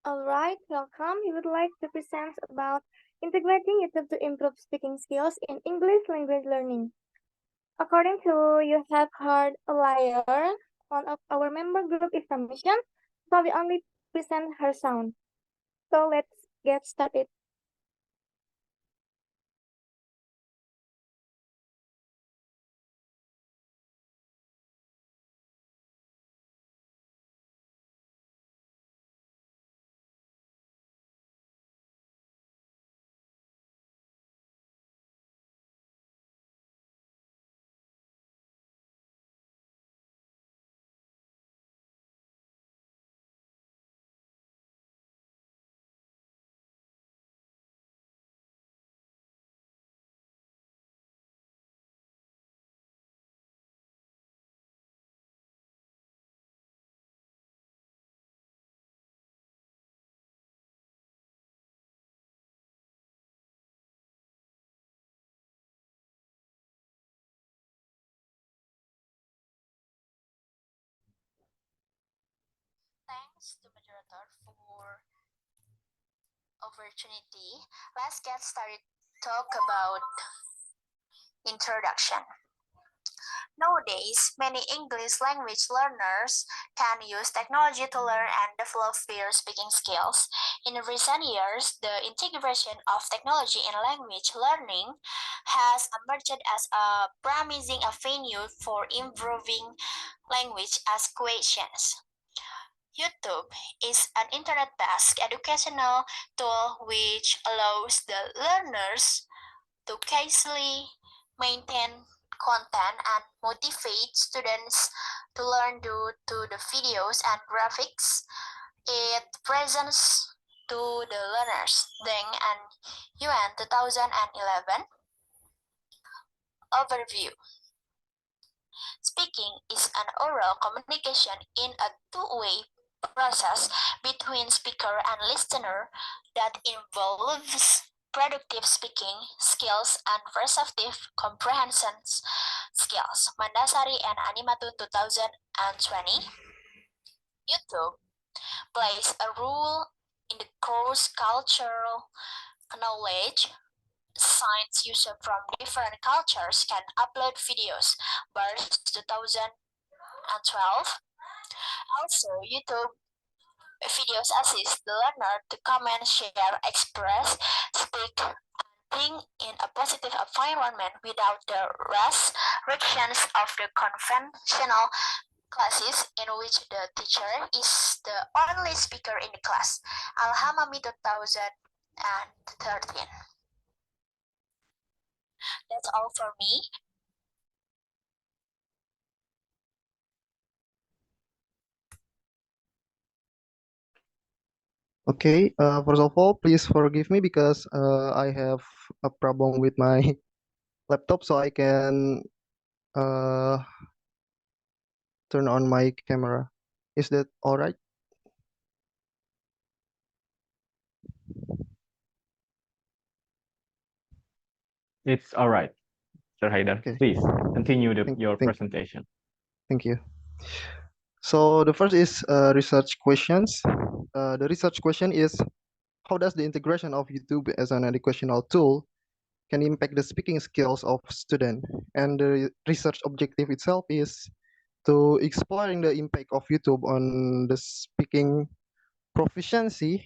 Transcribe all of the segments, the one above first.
All right, welcome. We would like to present about integrating YouTube to improve speaking skills in English language learning. According to you have heard earlier, one of our member group information, so we only present her sound. So let's get started. Thanks to moderator for opportunity. Let's get started. Talk about introduction. Nowadays, many English language learners can use technology to learn and develop their speaking skills. In recent years, the integration of technology in language learning has emerged as a promising avenue for improving language acquisitions. YouTube is an internet-based educational tool which allows the learners to casually maintain content and motivate students to learn due to the videos and graphics it presents to the learners. Then and UN 2011 overview. Speaking is an oral communication in a two-way process between speaker and listener that involves productive speaking skills and receptive comprehension skills. Mandasari and Animatun 2020. YouTube plays a role in the cross-cultural knowledge. Science users from different cultures can upload videos. Birds 2012. Also, YouTube videos assist the learner to comment, share, express, speak, and think in a positive environment without the restrictions of the conventional classes in which the teacher is the only speaker in the class. Alhamami 2013. That's all for me. Okay, first of all, please forgive me because I have a problem with my laptop, so I can uh, turn on my camera. Is that all right? It's all right, Sir Haidar. Okay. Please continue your Thank presentation. you. So the first is research questions. The research question is, how does the integration of YouTube as an educational tool can impact the speaking skills of students? And the research objective itself is to exploring the impact of YouTube on the speaking proficiency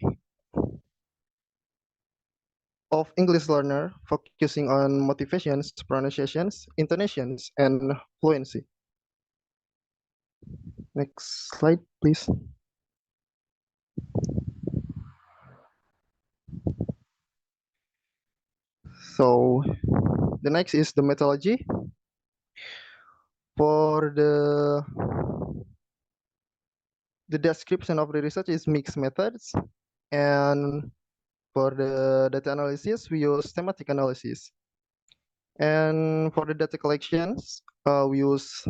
of English learner, focusing on motivations, pronunciations, intonations, and fluency. Next slide, please. So the next is the methodology. For the description of the research is mixed methods, and for the data analysis we use thematic analysis, and for the data collections we use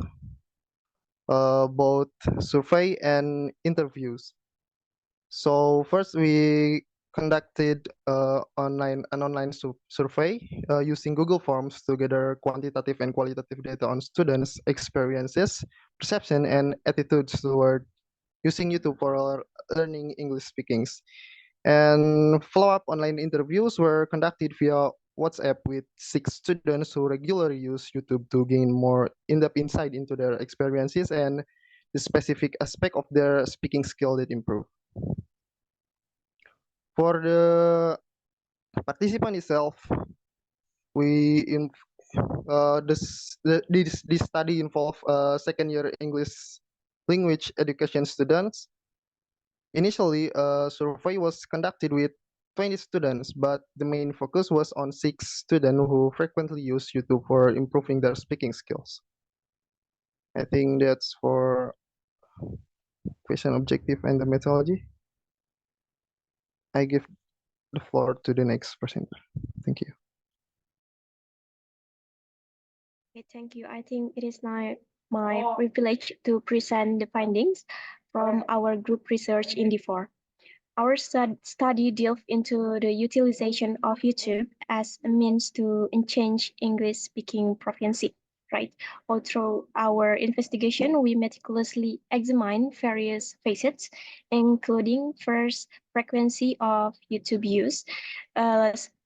both survey and interviews. So first we conducted an online survey using Google Forms to gather quantitative and qualitative data on students' experiences, perception, and attitudes toward using YouTube for learning English speakings. And follow-up online interviews were conducted via WhatsApp with 6 students who regularly use YouTube to gain more in-depth insight into their experiences and the specific aspect of their speaking skill that improve. For the participant itself, we in this study involved second-year English language education students. Initially, a survey was conducted with 20 students, but the main focus was on 6 students who frequently use YouTube for improving their speaking skills. I think that's for question objective and the methodology. I give the floor to the next presenter. Thank you. Okay, thank you. I think it is now my privilege to present the findings from our group research in D4. Our study delved into the utilization of YouTube as a means to enhance English speaking proficiency, right? All through our investigation, we meticulously examined various facets, including first, frequency of YouTube use.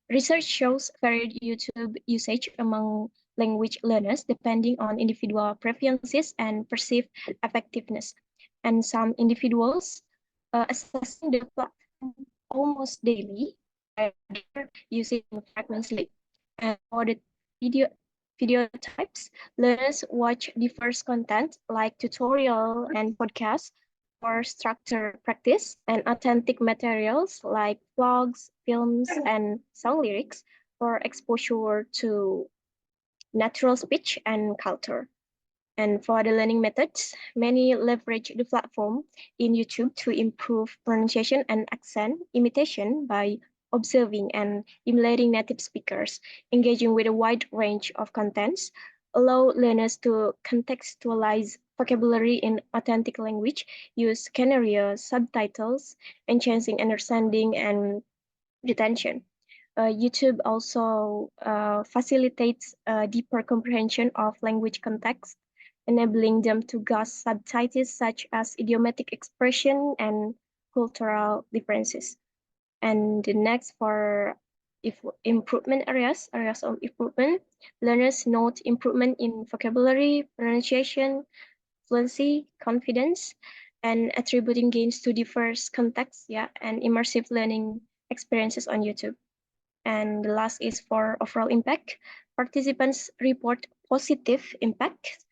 Research shows varied YouTube usage among language learners depending on individual preferences and perceived effectiveness. And some individuals assessing the platform almost daily, while others using frequently. And for the video video types, learners watch diverse content like tutorial and podcasts for structured practice, and authentic materials like blogs, films, and song lyrics for exposure to natural speech and culture. And for the learning methods, many leverage the platform in YouTube to improve pronunciation and accent imitation by observing and emulating native speakers, engaging with a wide range of contents, allow learners to contextualize vocabulary in authentic language, use scenario subtitles, enhancing understanding and retention. YouTube also facilitates a deeper comprehension of language context, enabling them to grasp subtitles such as idiomatic expression and cultural differences. And the next for improvement areas of improvement, learners note improvement in vocabulary, pronunciation, fluency, confidence, and attributing gains to diverse contexts, and immersive learning experiences on YouTube. And the last is for overall impact. Participants report positive impact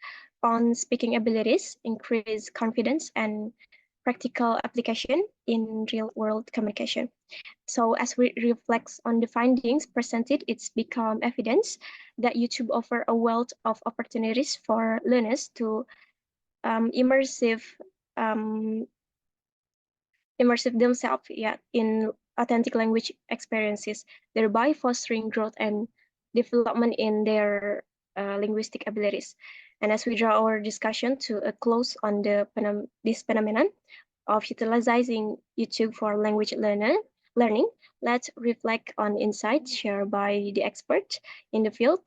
on speaking abilities, increased confidence, and practical application in real-world communication. So as we reflect on the findings presented, it's become evidence that YouTube offers a wealth of opportunities for learners to immersive themselves in authentic language experiences, thereby fostering growth and development in their linguistic abilities. And as we draw our discussion to a close on this phenomenon of utilizing YouTube for language learning, let's reflect on insights shared by the expert in the field.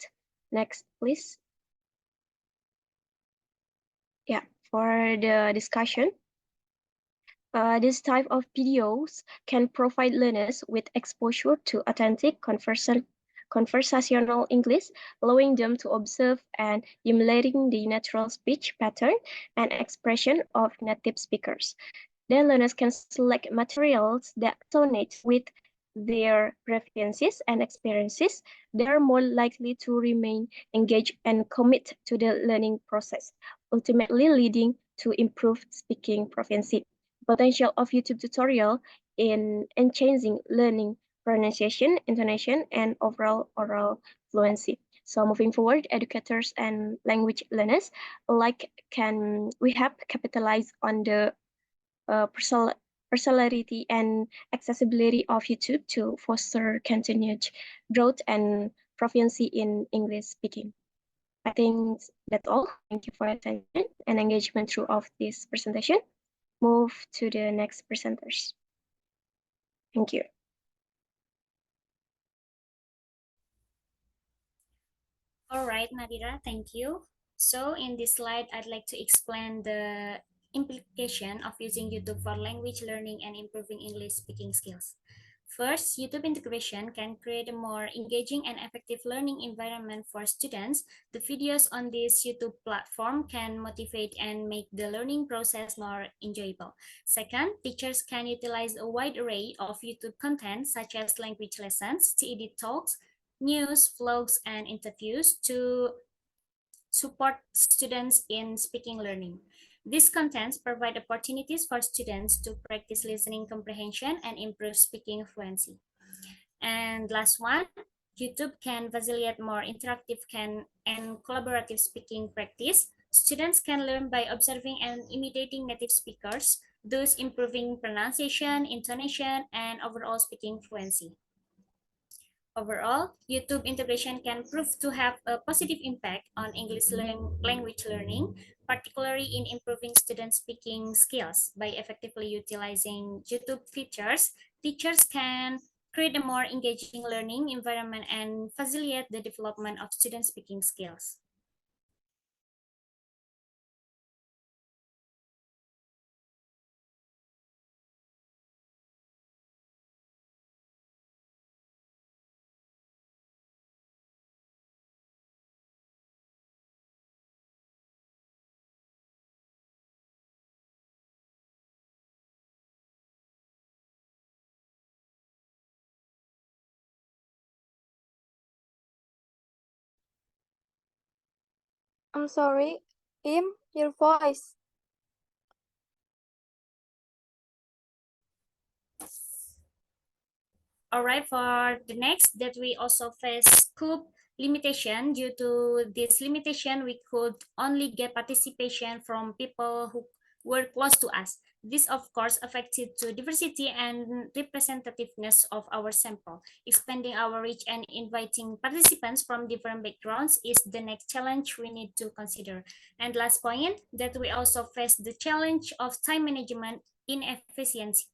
Next, please. Yeah, for the discussion. This type of videos can provide learners with exposure to authentic conversational English, allowing them to observe and emulating the natural speech pattern and expression of native speakers. Then learners can select materials that resonate with their preferences and experiences. They are more likely to remain engaged and commit to the learning process, ultimately leading to improved speaking proficiency. Potential of YouTube tutorial in enhancing learning pronunciation, intonation, and overall oral fluency. So moving forward, educators and language learners alike we have capitalized on the personality and accessibility of YouTube to foster continued growth and proficiency in English speaking. I think that's all. Thank you for your attention and engagement throughout this presentation. Move to the next presenters. Thank you. All right, Nadhira, thank you. So in this slide, I'd like to explain the implication of using YouTube for language learning and improving English speaking skills. First, YouTube integration can create a more engaging and effective learning environment for students. The videos on this YouTube platform can motivate and make the learning process more enjoyable. Second, teachers can utilize a wide array of YouTube content such as language lessons, TED talks, news, vlogs, and interviews to support students in speaking learning. These contents provide opportunities for students to practice listening comprehension and improve speaking fluency. And last one, YouTube can facilitate more interactive and collaborative speaking practice. Students can learn by observing and imitating native speakers, thus improving pronunciation, intonation, and overall speaking fluency. Overall, YouTube integration can prove to have a positive impact on English language learning, particularly in improving student speaking skills. By effectively utilizing YouTube features, teachers can create a more engaging learning environment and facilitate the development of student speaking skills. I'm sorry, Im, your voice. All right, for the next, that we also face scope limitation. Due to this limitation, we could only get participation from people who were close to us. This, of course, affected to diversity and representativeness of our sample. Expanding our reach and inviting participants from different backgrounds is the next challenge we need to consider. And last point, that we also face the challenge of time management inefficiency.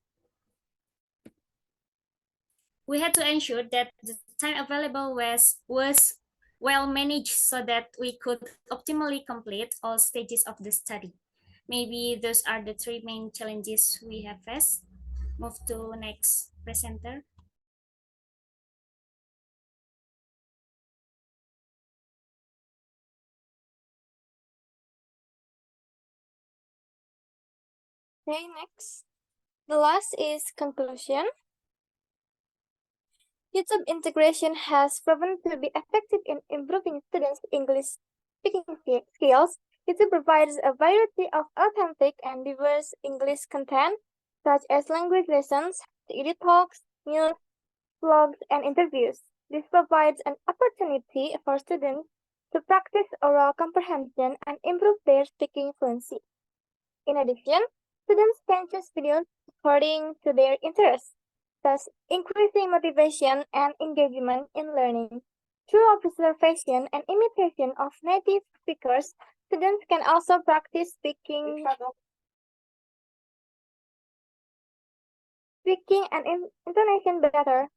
We had to ensure that the time available was well managed so that we could optimally complete all stages of the study. Maybe those are the three main challenges we have faced. Move to next presenter. Okay, next. The last is conclusion. YouTube integration has proven to be effective in improving students' English speaking skills. YouTube provides a variety of authentic and diverse English content, such as language lessons, TED talks, news, vlogs, and interviews. This provides an opportunity for students to practice oral comprehension and improve their speaking fluency. In addition, students can choose videos according to their interests, thus increasing motivation and engagement in learning. Through observation and imitation of native speakers, students can also practice speaking and intonation better.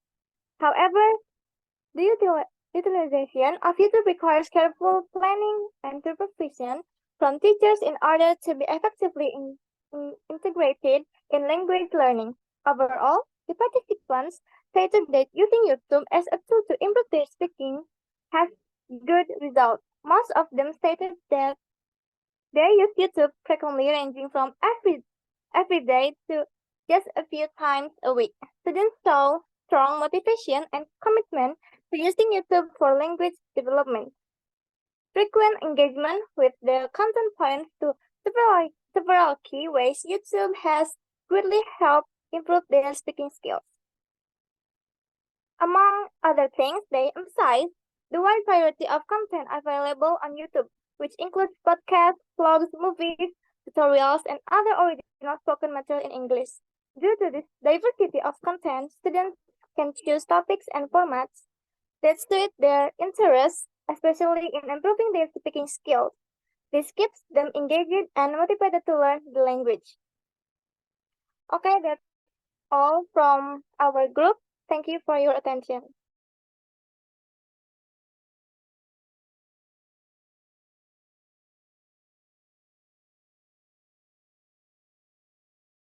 However, the utilization of YouTube requires careful planning and supervision from teachers in order to be effectively integrated in language learning. Overall, the participants stated that using YouTube as a tool to improve their speaking has good results. Most of them stated that they use YouTube frequently, ranging from every day to just a few times a week. Students show strong motivation and commitment to using YouTube for language development. Frequent engagement with the content points to several key ways YouTube has greatly helped improve their speaking skills. Among other things, they emphasize the wide variety of content available on YouTube, which includes podcasts, vlogs, movies, tutorials, and other original spoken material in English. Due to this diversity of content, students can choose topics and formats that suit their interests, especially in improving their speaking skills. This keeps them engaged and motivated to learn the language. Okay, that's all from our group. Thank you for your attention.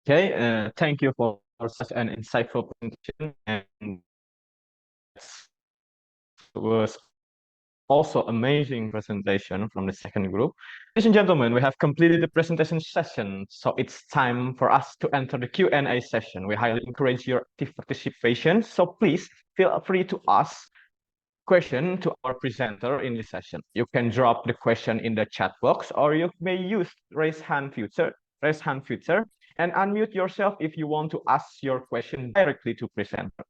Okay, thank you for such an insightful presentation, and was also amazing presentation from the second group. Ladies and gentlemen, we have completed the presentation session, so it's time for us to enter the Q&A session. We highly encourage your active participation, so please feel free to ask question to our presenter in this session. You can drop the question in the chat box, or you may use raise hand feature, and unmute yourself if you want to ask your question directly to presenter.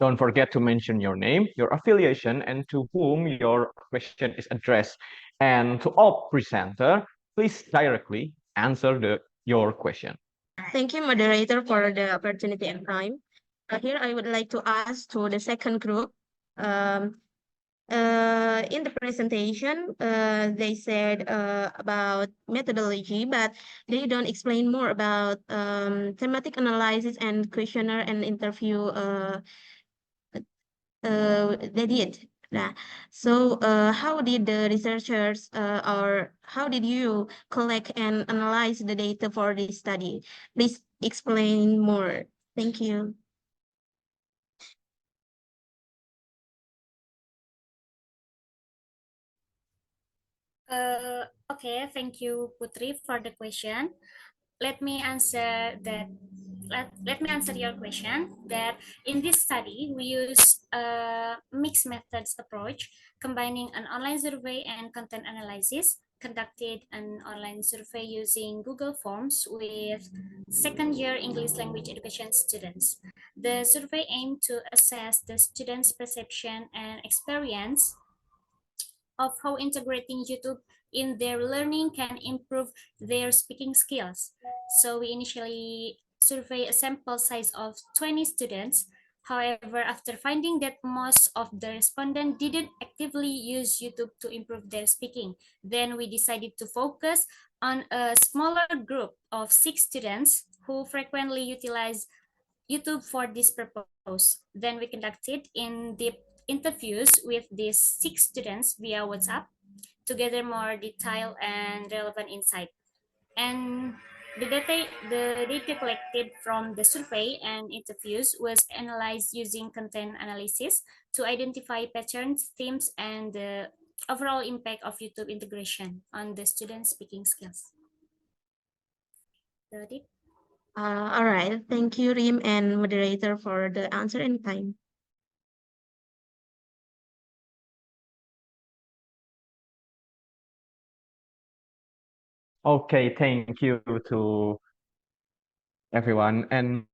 Don't forget to mention your name, your affiliation, and to whom your question is addressed. And to all presenter, please directly answer your question. Thank you, moderator, for the opportunity and time. Here, I would like to ask to the second group. In the presentation, they said about methodology, but they don't explain more about thematic analysis and questionnaire and interview they did. So how did the researchers or how did you collect and analyze the data for this study? Please explain more. Thank you. Okay, thank you, Putri, for the question. Let me answer that. Let me answer your question. That in this study, we use a mixed methods approach, combining an online survey and content analysis. Conducted an online survey using Google Forms with second-year English language education students. The survey aimed to assess the students' perception and experience of how integrating YouTube in their learning can improve their speaking skills. So we initially survey a sample size of 20 students. However, after finding that most of the respondents didn't actively use YouTube to improve their speaking, then we decided to focus on a smaller group of 6 students who frequently utilize YouTube for this purpose. Then we conducted in-depth interviews with these 6 students via WhatsApp to gather more detailed and relevant insight. And the data collected from the survey and interviews was analyzed using content analysis to identify patterns, themes, and the overall impact of YouTube integration on the students' speaking skills. All right. Thank you, Riim and moderator, for the answer and time. Okay, thank you to everyone. And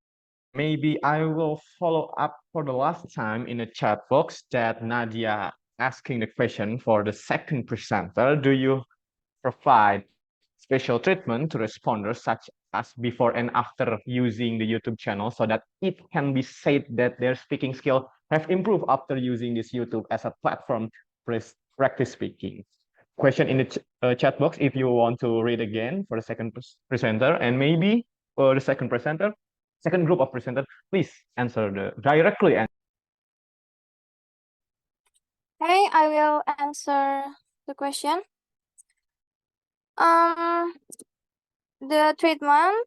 maybe I will follow up for the last time in the chat box that Nadia asking the question for the second presenter. Do you provide special treatment to responders such as before and after using the YouTube channel so that it can be said that their speaking skill have improved after using this YouTube as a platform for practice speaking? Question in the chat box if you want to read again for the second presenter, and maybe for the second presenter, second group of presenters, please answer directly. Okay, I will answer the question. The treatment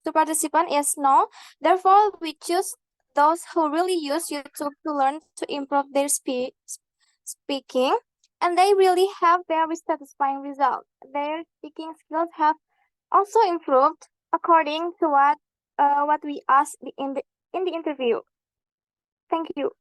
to participant is no. Therefore, we choose those who really use YouTube to learn to improve their speaking, and they really have very satisfying results. Their speaking skills have also improved according to what we asked in the interview. Thank you.